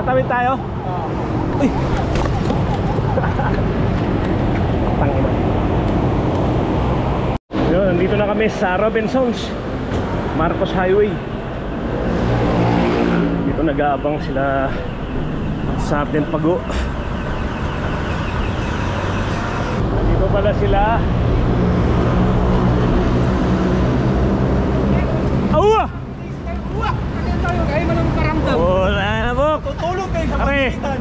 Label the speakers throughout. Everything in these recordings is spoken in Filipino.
Speaker 1: Tatawid tayo? Uy! Tangina. Yun, nandito na kami sa Robinsons Marcos Highway. Dito nag-aabang sila Sergeant Pago. Dito pala sila. Awa! Wala na po.
Speaker 2: Tutulog kayo sa
Speaker 1: Are.
Speaker 2: pagkitan.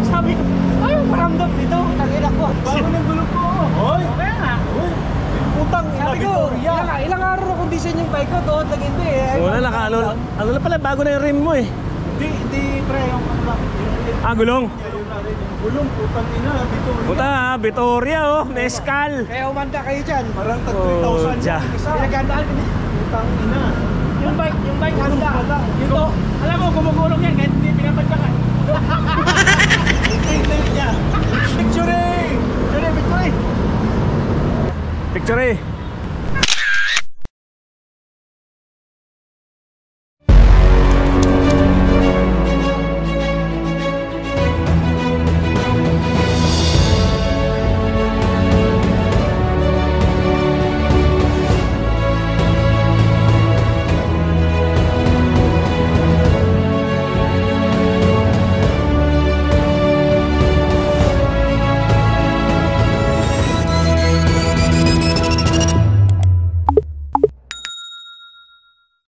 Speaker 2: Sabi ko, ayaw maramdam dito. Tangina ko. Bago ng gulog ko. Hoy! Kaya nga. Putang ina, Victoria. Ilang araw na kondisyon yung bike ko. Doon nag-hindi eh.
Speaker 1: Wala na ano na pala, bago na yung rim mo eh.
Speaker 2: Hindi pre, yung ano lang.
Speaker 1: Gulong.
Speaker 2: Gulong, putang ina, Victoria.
Speaker 1: Puta, Victoria oh, mezcal.
Speaker 2: Kaya umanda kayo dyan. Parang tag
Speaker 1: Oh,
Speaker 2: 3,000
Speaker 1: dyan.
Speaker 2: yung isa. Pinagandaan. Putang ina. Yung bike handa. Ito, alam mo, gumugulong yan kahit hindi pinapadya ka. Tingnan niya. Picture eh! Victory!
Speaker 1: Picture eh.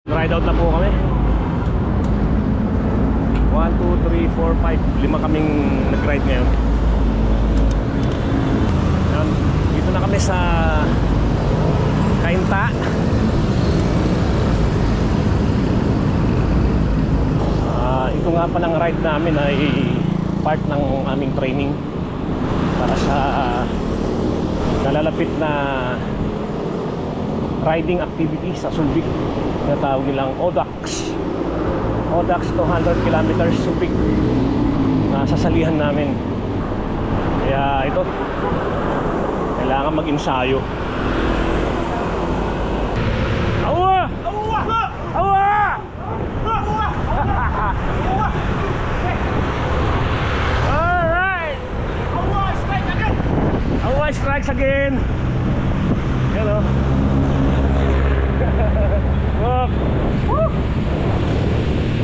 Speaker 1: Ride out na po kami. 1, 2, 3, 4, 5. 5 kaming nag-ride ngayon. Dito na kami sa Cainta. Ito nga palang ride namin ay part ng aming training para sa nalalapit na riding activity sa Subic na tawag nilang ODAX 200 kilometers Subic na sasalihan namin. Kaya ito kailangan mag-ensayo. Awa! Awa! Awa! Awa! Alright! Awa strikes again! Awa strikes again! Yan o.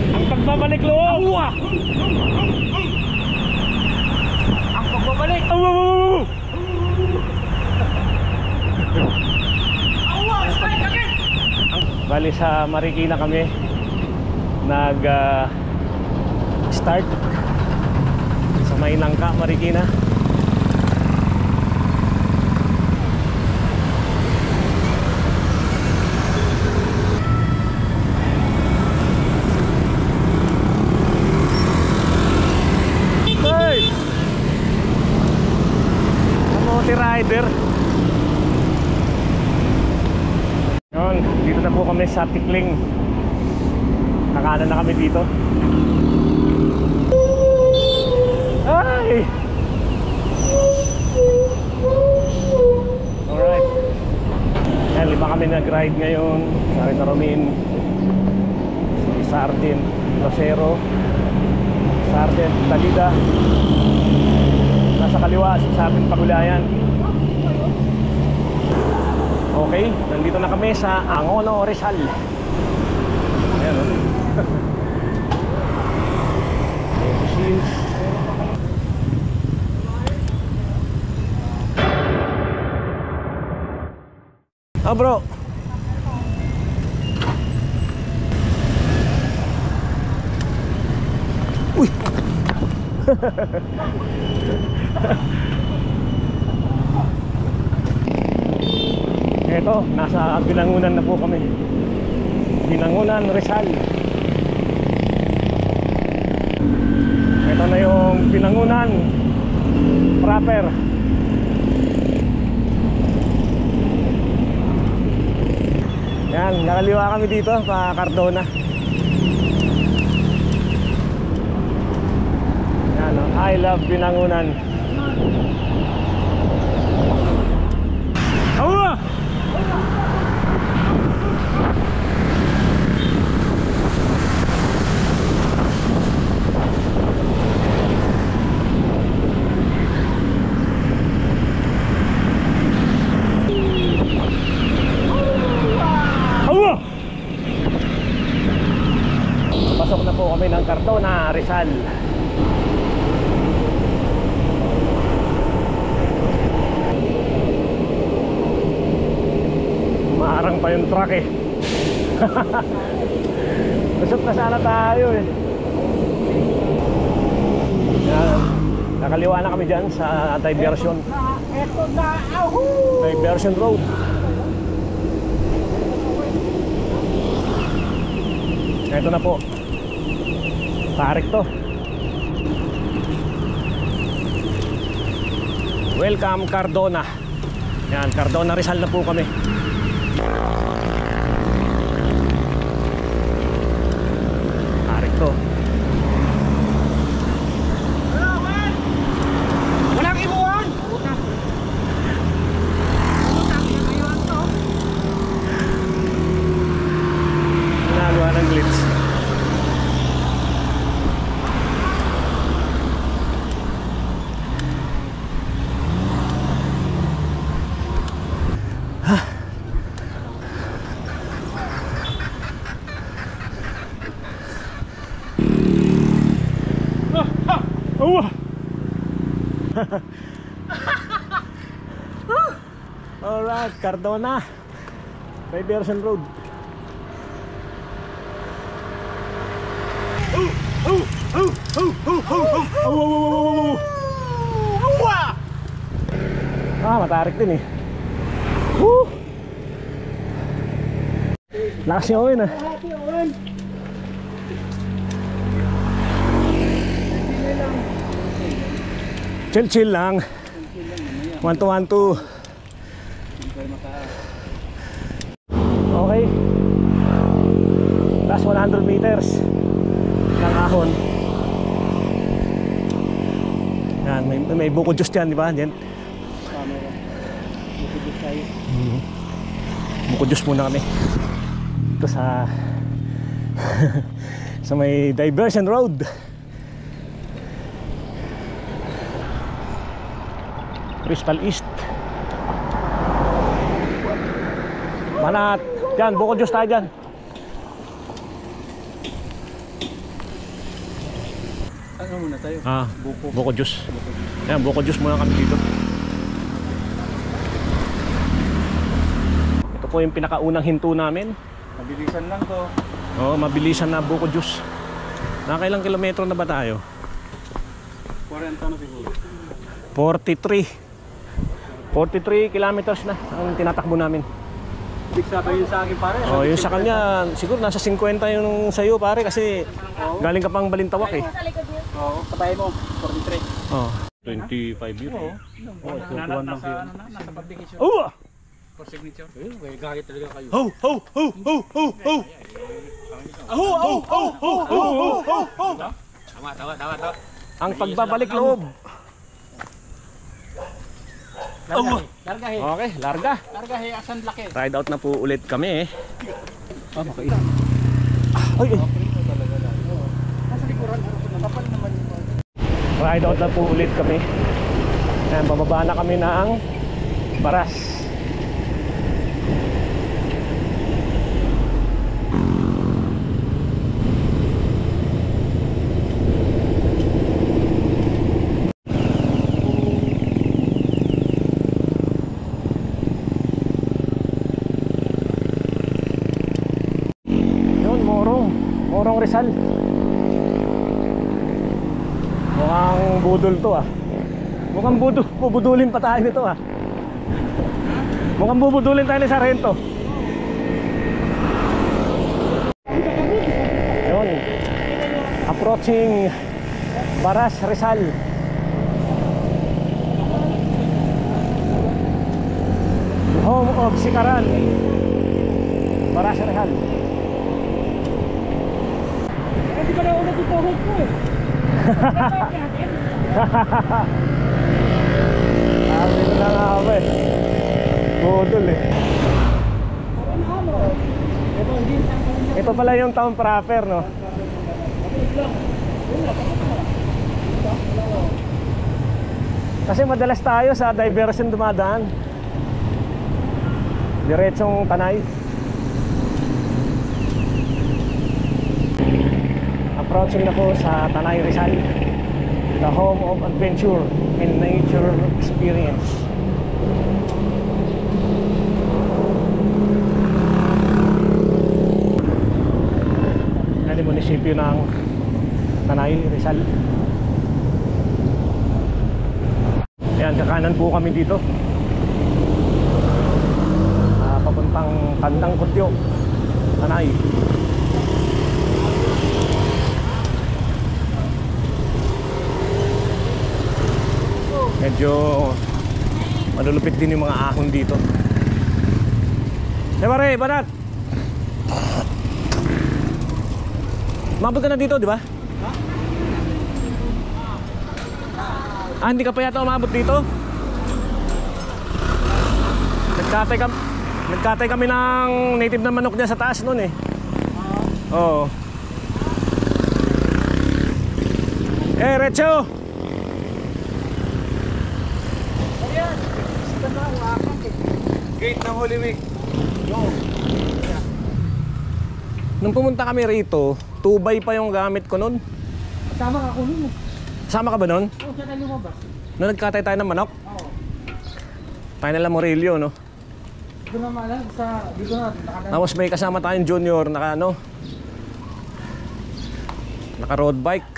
Speaker 1: Ang pagbabalik loob.
Speaker 2: Ang pagbabalik. Strike again!
Speaker 1: Bali sa Marikina kami nag start sa Maynangka, Marikina. Rider. Yun, dito na po kami sa Tikling. Nakanan na kami dito. Ay! Alright. Yan, 5 kami nag-ride ngayon. Sari na Romin, si Sergeant Rosero, Sergeant Talida. Nasa kaliwa si Sergeant Pagulayan. Okay, nandito na kami sa Angono, Rizal. Ayan o. Oh bro. Uy. Eto, nasa Binangunan na po kami. Binangunan, Rizal. Ito na yung Binangunan proper. Yan, nakaliwa kami dito sa Cardona. Yan, I love Binangunan. Awa! Cardona, Rizal. Maarang pa yung truck eh. Lusot na sana tayo eh. Yan. Nakaliwa na kami dyan sa diversion.
Speaker 2: Eto na, ahoo!
Speaker 1: Diversion road. Ito na po. Tarik to. Welcome Cardona. Yan, Cardona Rizal na po kami. Tarik to.
Speaker 2: Walang imuhan!
Speaker 1: Ginagawa ng glitch. Alright, Cardona Diversion Road. Matarik din eh. Lakas yung owen ah. Chill lang. 1-2-1-2. Okay. Last 100 meters ng ahon. Yan, may buko juice dyan, di ba? Diyan. Buko juice muna kami. Ito sa sa may diversion road. Crystal East. Banat. Diyan, buko juice tayo dyan.
Speaker 2: Ano muna tayo?
Speaker 1: Buko juice. Ayan, buko juice muna kami dito. Ito po yung pinakaunang hinto namin.
Speaker 2: Mabilisan lang to.
Speaker 1: Oo, mabilisan na buko juice. Nakailang kilometro na ba tayo?
Speaker 2: 40 na siguro.
Speaker 1: 43 kilometers na ang tinatakbo namin.
Speaker 2: Bigsa pa yun sa akin pare.
Speaker 1: Oh, yung sa kanya siguro nasa 50 yung sa'yo pare kasi galing ka pang Balintawak eh.
Speaker 2: Oo, patay mo. 43.
Speaker 1: Oh. 25 yun.
Speaker 2: Oo. Nasa publication.
Speaker 1: Oh!
Speaker 2: For signature. Ayun, may gahit talaga kayo.
Speaker 1: Ho ho ho ho ho ho.
Speaker 2: Ho ho ho ho ho ho. Tama.
Speaker 1: Ang pagbabalik loob.
Speaker 2: Larga he.
Speaker 1: Okay, larga.
Speaker 2: Larga he, asan laki.
Speaker 1: Ride out na po ulit kami eh.
Speaker 2: Makain.
Speaker 1: Ay, ay.
Speaker 2: Nasa likuran, nakapal naman yung
Speaker 1: Ride out na po ulit kami. Ayan, bababa na kami ng Baras. Yun, Morong Rizal. Mukhang budol to ah. Mukhang bubudulin pa tayo nito ah. Mukhang bubudulin tayo ni Sargento. Yun. Approaching Baras, Rizal. Home of Sikaran. Baras, Rizal.
Speaker 2: Hindi pa na ako natutuhod ko eh.
Speaker 1: Sabi ko na nga ako eh. Budol eh. Ito pala yung town proper no. Kasi madalas tayo sa diversion dumadaan. Diretsong Tanay. approaching na po sa Tanay Rizal, the home of adventure and nature experience. Yan yung munisipyo ng Tanay Rizal. Ayan, kakanan po kami dito, papuntang Tandang Kutyo, Tanay. Medyo malulupit din yung mga ahon dito. Pare, banat! Mabot ka na dito, di ba? Ah, hindi ka pa yata umabot dito? Nagkatay kami ng native na manok niya sa taas nun eh. Oo. Recho!
Speaker 2: Gate ng Holy Week.
Speaker 1: Nung pumunta kami rito, 2x pa yung gamit ko nun.
Speaker 2: Tama ka kunin mo.
Speaker 1: Sama ka ba nun?
Speaker 2: Oo, siya tayo lumabas.
Speaker 1: Nung nagkatay tayo ng manok?
Speaker 2: Oo.
Speaker 1: Tayo nila Morelio, no?
Speaker 2: Dito na malang sa... Dito na.
Speaker 1: Tapos may kasama tayong junior naka ano, naka road bike.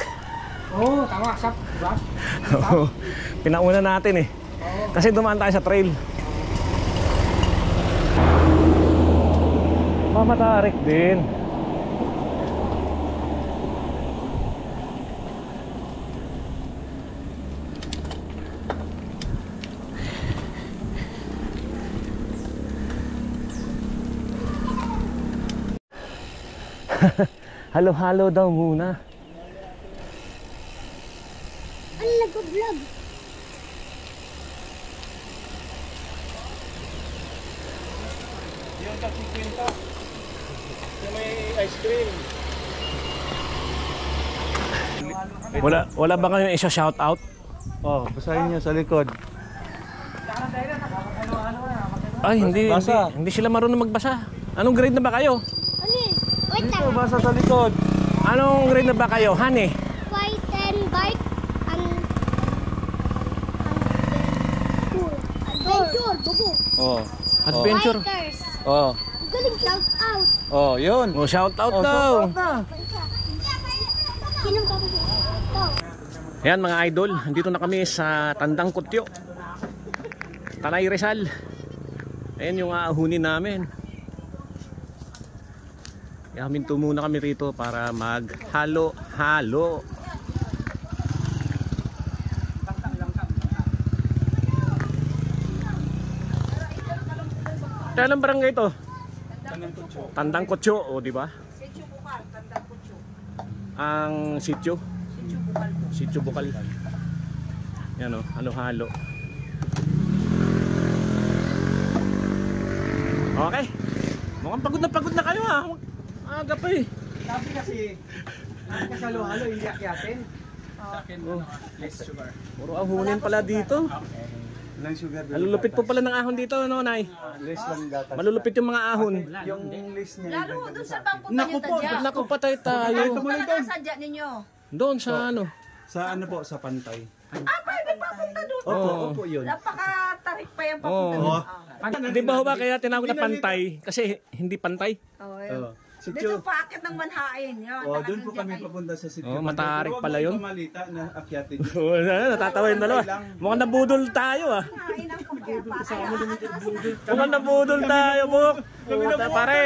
Speaker 2: Oo, tama. Shop. Diba?
Speaker 1: Pinauna natin eh. Kasi dumaan tayo sa trail. Mamatarik din. Halo-halo daw muna.
Speaker 3: Ano nag-vlog?
Speaker 2: Yung kasi kwenta. Yung may ice cream.
Speaker 1: Wala ba kayong isa shout out?
Speaker 4: Oh, basahin niyo sa likod.
Speaker 1: Ay, hindi
Speaker 4: Basa.
Speaker 1: hindi sila marunong magbasa. Anong grade na ba kayo?
Speaker 3: Ano yun? Wait
Speaker 4: Dito,
Speaker 3: lang.
Speaker 4: basa sa likod.
Speaker 1: Anong grade na ba kayo, honey?
Speaker 3: White and bike and adventure, bubu.
Speaker 4: Oh.
Speaker 1: Adventure.
Speaker 3: Bikers.
Speaker 4: Oh.
Speaker 3: Galing shout out.
Speaker 4: Oh, 'yun.
Speaker 1: Oh, shout out
Speaker 4: Oh,
Speaker 1: daw.
Speaker 4: shout out na.
Speaker 3: Sinong kabubu? Ito.
Speaker 1: Ayan mga idol, andito na kami sa Tandang Kutyo, Tanay Rizal. Ayan yung aahunin namin. Yaminto muna kami rito para maghalo-halo. Kailan barangay ito? Tandang Kutyo, o di ba? Ang sityo? Sityo Bukal. Yan o, halo-halo. Okay. Mukhang pagod na kayo ha. Aga pa eh.
Speaker 2: Sabi kasi, kasalo-halo, hindi akyatin.
Speaker 1: Oh.
Speaker 2: Less sugar.
Speaker 1: Puro ahunin pala dito.
Speaker 4: Ilang sugar?
Speaker 1: Malulupit po pala ng ahon dito, no, Nay?
Speaker 4: Less lang gatas.
Speaker 1: Malulupit yung mga ahon.
Speaker 4: Yung list niya.
Speaker 5: Lalo doon sa bangko
Speaker 1: Naku po, naku patay tayo.
Speaker 5: Ito talaga sadya ninyo.
Speaker 1: Doon sa ano?
Speaker 4: Sa ano po, sa pantay.
Speaker 5: Ah, pwede papunta doon.
Speaker 4: Opo,
Speaker 1: Oo.
Speaker 4: opo 'yun.
Speaker 5: Napaka-tarik pa yung papunta
Speaker 1: Oo.
Speaker 5: doon.
Speaker 1: Di ba ho ba kaya tinawag na pantay? Kasi hindi pantay.
Speaker 5: Oh,
Speaker 4: Oh. Si
Speaker 5: dito
Speaker 4: Tio.
Speaker 5: paakit ng manhain. Yun,
Speaker 4: Oh, doon po
Speaker 5: talagang
Speaker 4: kami
Speaker 5: dyan
Speaker 4: papunta sa sitio.
Speaker 1: Oh, matarik pala yun.
Speaker 4: Malita na akyatin.
Speaker 1: Natatawa yung dalawa. Mukhang nabudol tayo ah.
Speaker 5: kain ng pagkapasa.
Speaker 1: Mukhang nabudol tayo, Buk. Puta pare.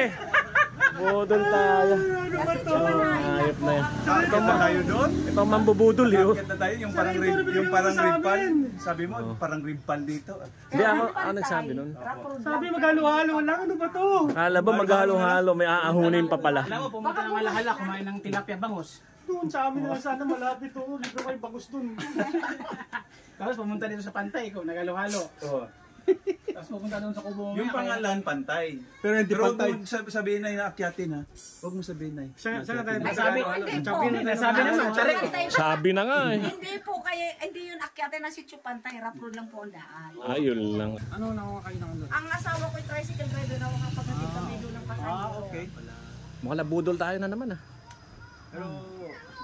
Speaker 1: Budol tayo. Ayop na yan.
Speaker 4: Ito pa tayo doon.
Speaker 1: Ito ang mambubudol yun.
Speaker 4: Akyat na tayo yung parang ribpal. Sabi mo, parang ribpal dito.
Speaker 1: Hindi ako, ano nagsabi nun?
Speaker 2: Sabi maghalo-halo lang. Ano ba to?
Speaker 1: Kala ba maghalo-halo, may aahunin pa pala.
Speaker 6: Alam mo, pumunta ng Alahala, kumain ng tilapia bangus.
Speaker 2: Doon sa amin na sana malapit to. Libre kayo bagus dun.
Speaker 6: Tapos pumunta dito sa pantay ko, nag-halo-halo.
Speaker 4: Oh.
Speaker 6: Tapos pumunta doon sa kubo.
Speaker 4: Yung pangalan pantay. Pero hindi pantay. Huwag sabihin na yung akyatin ha. Huwag mo sabihin na.
Speaker 2: Saan tayo?
Speaker 6: Nasabi, nasabi naman, tarik.
Speaker 1: Sabi na nga eh.
Speaker 5: Hindi po kayo, hindi yun akyatin na si Chupantay. Rap road lang po ang daan.
Speaker 1: Ayun lang.
Speaker 2: Ano nakuha kayo ng ano?
Speaker 5: Ang asawa ko yung tricycle driver na makapaghatid kami doon ng pasayo.
Speaker 4: Okay.
Speaker 1: Mukhang nabudol tayo na naman ah.
Speaker 4: Pero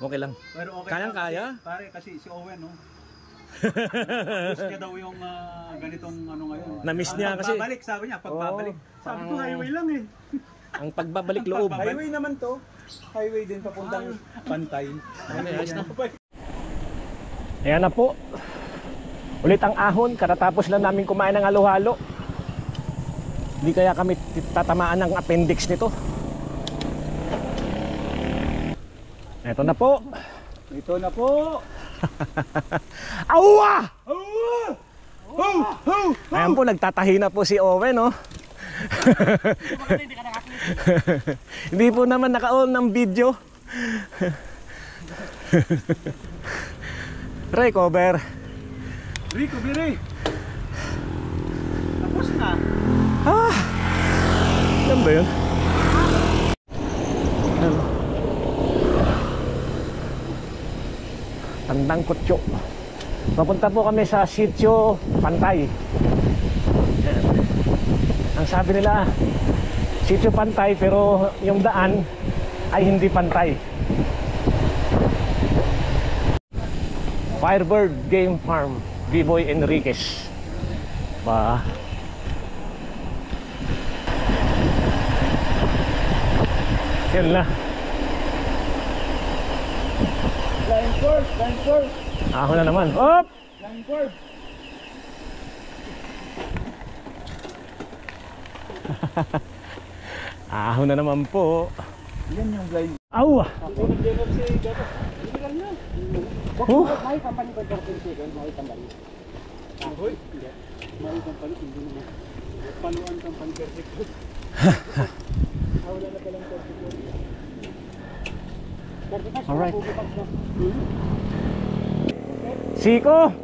Speaker 1: Okay lang.
Speaker 4: Pero okay
Speaker 1: Kayang
Speaker 4: lang
Speaker 1: kaya?
Speaker 4: kasi, pare, kasi si Owen, no? Gusto niya daw yung ganitong ano ngayon.
Speaker 1: Na-miss niya kasi.
Speaker 4: Pagbabalik, sabi niya, pagbabalik.
Speaker 6: Sabi ko highway lang eh.
Speaker 1: Ang pagbabalik loob.
Speaker 4: Highway naman to. Highway din papuntang Pantay.
Speaker 1: Ayos na. Ayan na po. Ulit ang ahon. Katatapos lang namin kumain ng halo-halo. Hindi kaya kami tatamaan ng appendix nito. Ito na po.
Speaker 4: Ito na po.
Speaker 1: Awa! Ayan po, nagtatahi na po si Owen, no? Hindi po naman naka-on ng video. Recover.
Speaker 4: Rico, biri. Tapos na.
Speaker 1: Saan ba yun? Tandang Kutyo. Papunta po kami sa Sitio Pantay. Yan. Ang sabi nila, Sitio Pantay, pero yung daan ay hindi pantay. Firebird Game Farm, B-Boy Enriquez. Ba? Yan na.
Speaker 6: Line course, line course,
Speaker 1: Ako na naman. Op!
Speaker 6: line course.
Speaker 1: Ahon na naman po.
Speaker 4: Yan yung blind.
Speaker 1: Aw! Oh!
Speaker 6: May company ko 14 seconds, may company.
Speaker 4: Hoy. May company, hindi naman. Panuan company perfect.
Speaker 6: Wala na palang 44.
Speaker 1: Alright. Siko!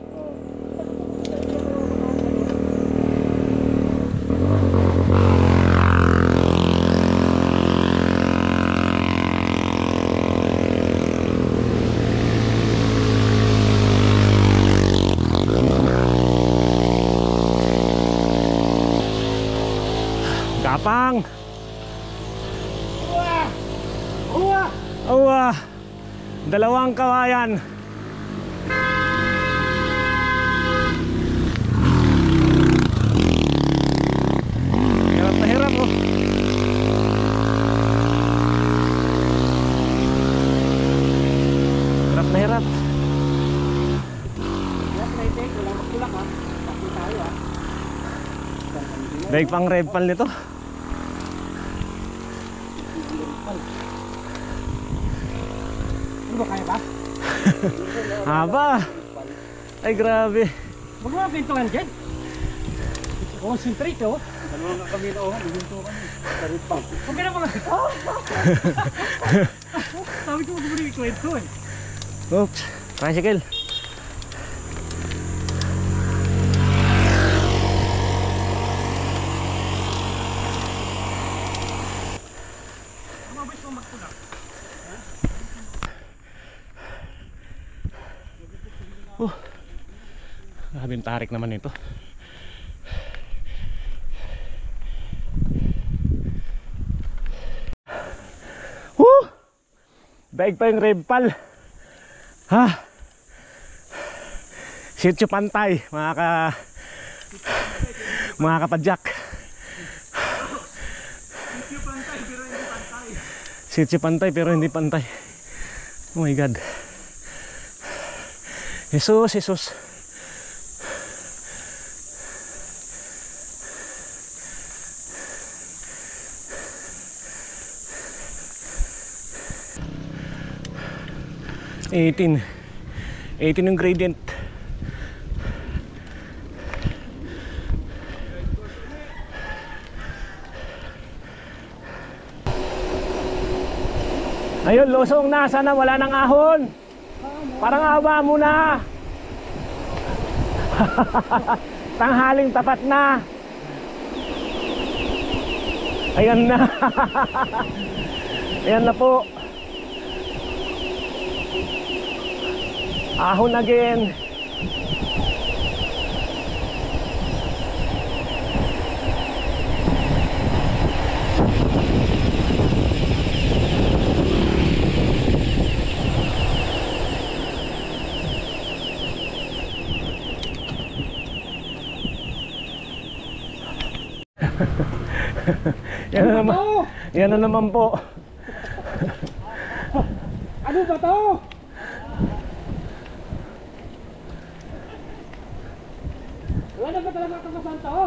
Speaker 1: Gapang! Uwa! Dalawang kawayan. Hirap na hirap oh. Hirap na hirap. Daig pang red pal nito.
Speaker 6: Ano ba, kaya ba?
Speaker 1: Haba. Ay grabe.
Speaker 6: Huwag mo ang pintuan dyan. Concentrate oh.
Speaker 4: Dalawang kami na huminto kami. Sarit pa.
Speaker 6: Huwag ka na mga... Sabi ko huwag mo rin ikwento eh.
Speaker 1: Oops. Tricycle. Grabing tarik naman ito. Daig pa yung rebpal. Ha? Sitio Pantay, mga kapadyak. Sitio Pantay pero hindi pantay. Oh my God. Jesus, Jesus. $18 yung gradient. Ayun, lusong na. Sana wala nang ahon. Parang awa mo na. Tanghaling tapat na. Ayan na. Ayan na po. Ahon again. Yan na naman. Yan na naman po.
Speaker 2: Ano ba to? Wala ba talaga kakasan to?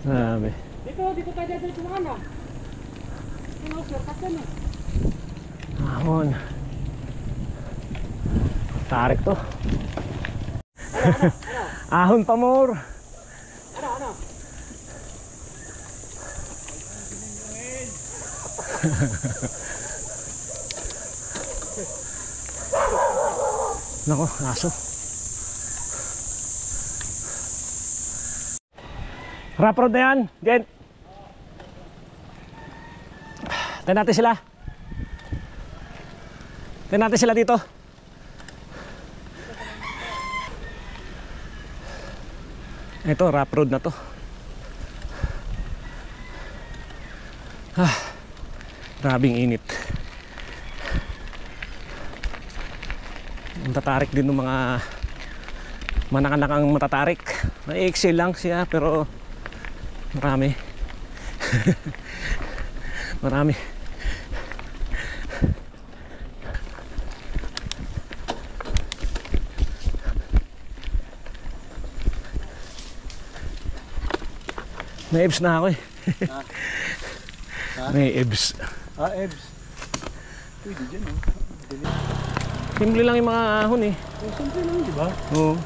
Speaker 1: Grabe.
Speaker 2: Dito tayo dito sa ano? Ano, shortcut yan eh.
Speaker 1: Ahon. Tarik to. Ahon pa more.
Speaker 2: Ano?
Speaker 1: Nako, aso. Rough road na yan, Jen. Tayo natin sila. Tayo natin sila dito. Ito, rough road na to. Grabing init. Ang tatarik din ng mga mananganakang matatarik. May excel lang siya pero marami. Marami. May ebs na ako eh. May ebs.
Speaker 4: Ebs. Pwede dyan, oh.
Speaker 1: Simple lang yung mga ahon eh.
Speaker 4: Simple lang, di ba?
Speaker 1: Oo.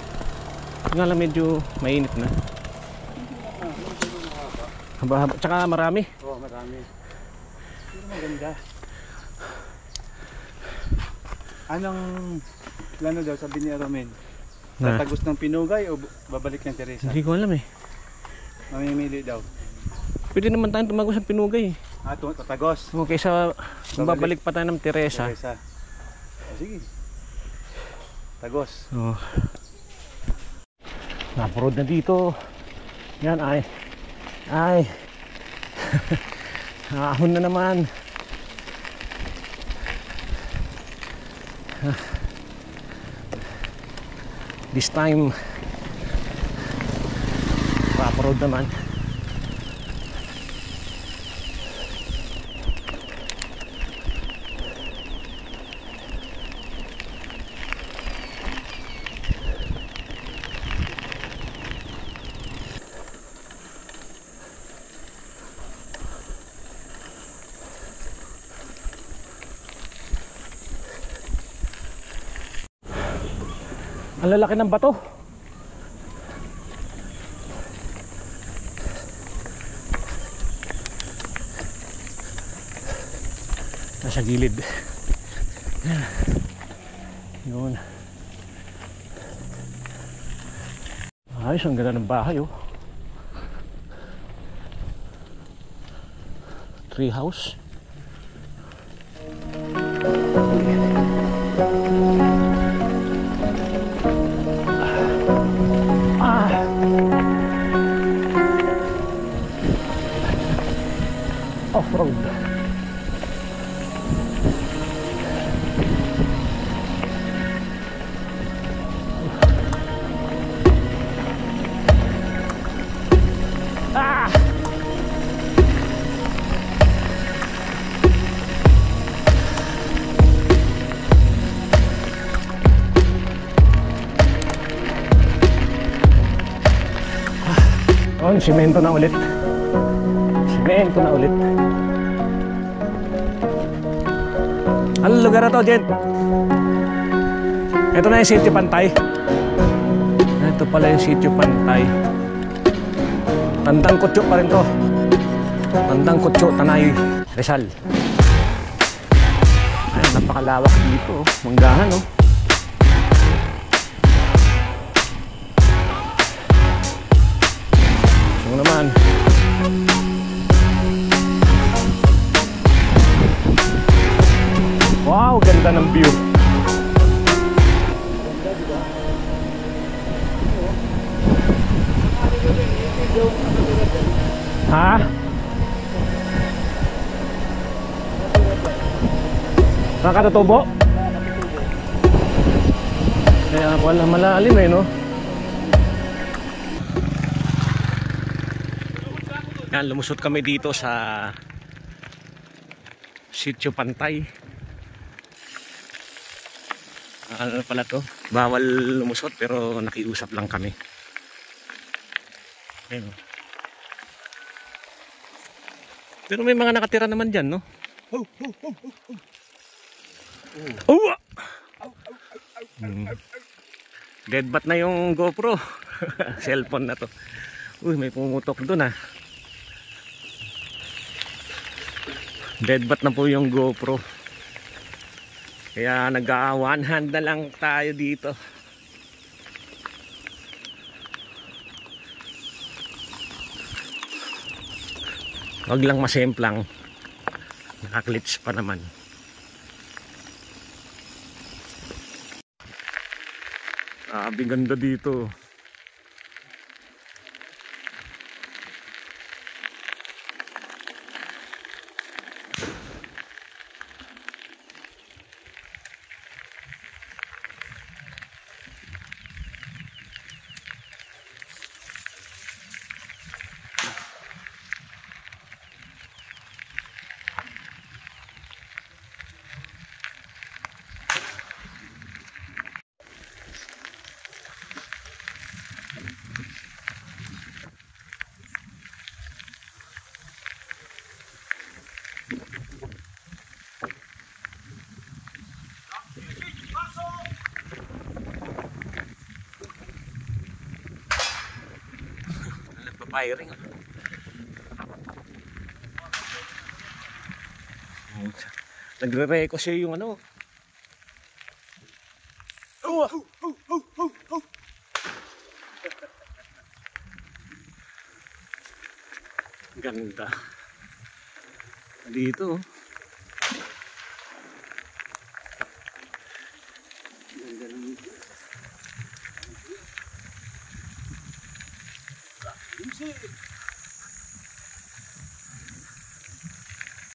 Speaker 1: Nga lang medyo mainit na. Haba-haba. Tsaka marami.
Speaker 4: Oo, marami. Pero maganda. Anong plano daw, sabi ni Aromen?
Speaker 1: Na.
Speaker 4: Tatagos ng Pinugay o babalik ng Teresa?
Speaker 1: Hindi ko alam eh.
Speaker 4: Mamimili daw.
Speaker 1: Pwede naman tayong tumagos ng Pinugay.
Speaker 4: Tatagos.
Speaker 1: Okay, sa kung babalik pa tayo ng Teresa.
Speaker 4: Teresa. Sige. Tagos.
Speaker 1: Oh. Naparod na dito. Yan ay. Ahon na naman. This time naparod naman. Ang lalaki ng bato. Nasa gilid. Yun. Ayos, ang ganda ng bahay oh. Tree house. Off-road. Oh, simento na ulit. Simento na ulit. Anong lugar na to, Jen? Ito na yung Sitio Pantay. Ito pala yung Sitio Pantay. Tandang Kutyo pa rin to. Tandang Kutyo, Tanay, Rizal. Ay, napakalawak dito. Manggahan, oh. Ito naman. Wow, ganda ng view. Ha? Nakatutubo? Kaya wala malalim eh, no? Yan, lumusot kami dito sa Sitio Pantay. Ano pala to? Bawal lumusot pero nakiusap lang kami. Ayun. Pero may mga nakatira naman dyan, no? Oh! Deadbat na yung GoPro. Cellphone na to. Uy, may pumutok doon ah. Deadbat na po yung GoPro. Kaya nag-one hand na lang tayo dito. Wag lang masemplang. Nakaklits pa naman. Ganda dito. Nagpa-firing. Nagre-reco siya yung ano. Ganda. Dito. Ganda ng dito.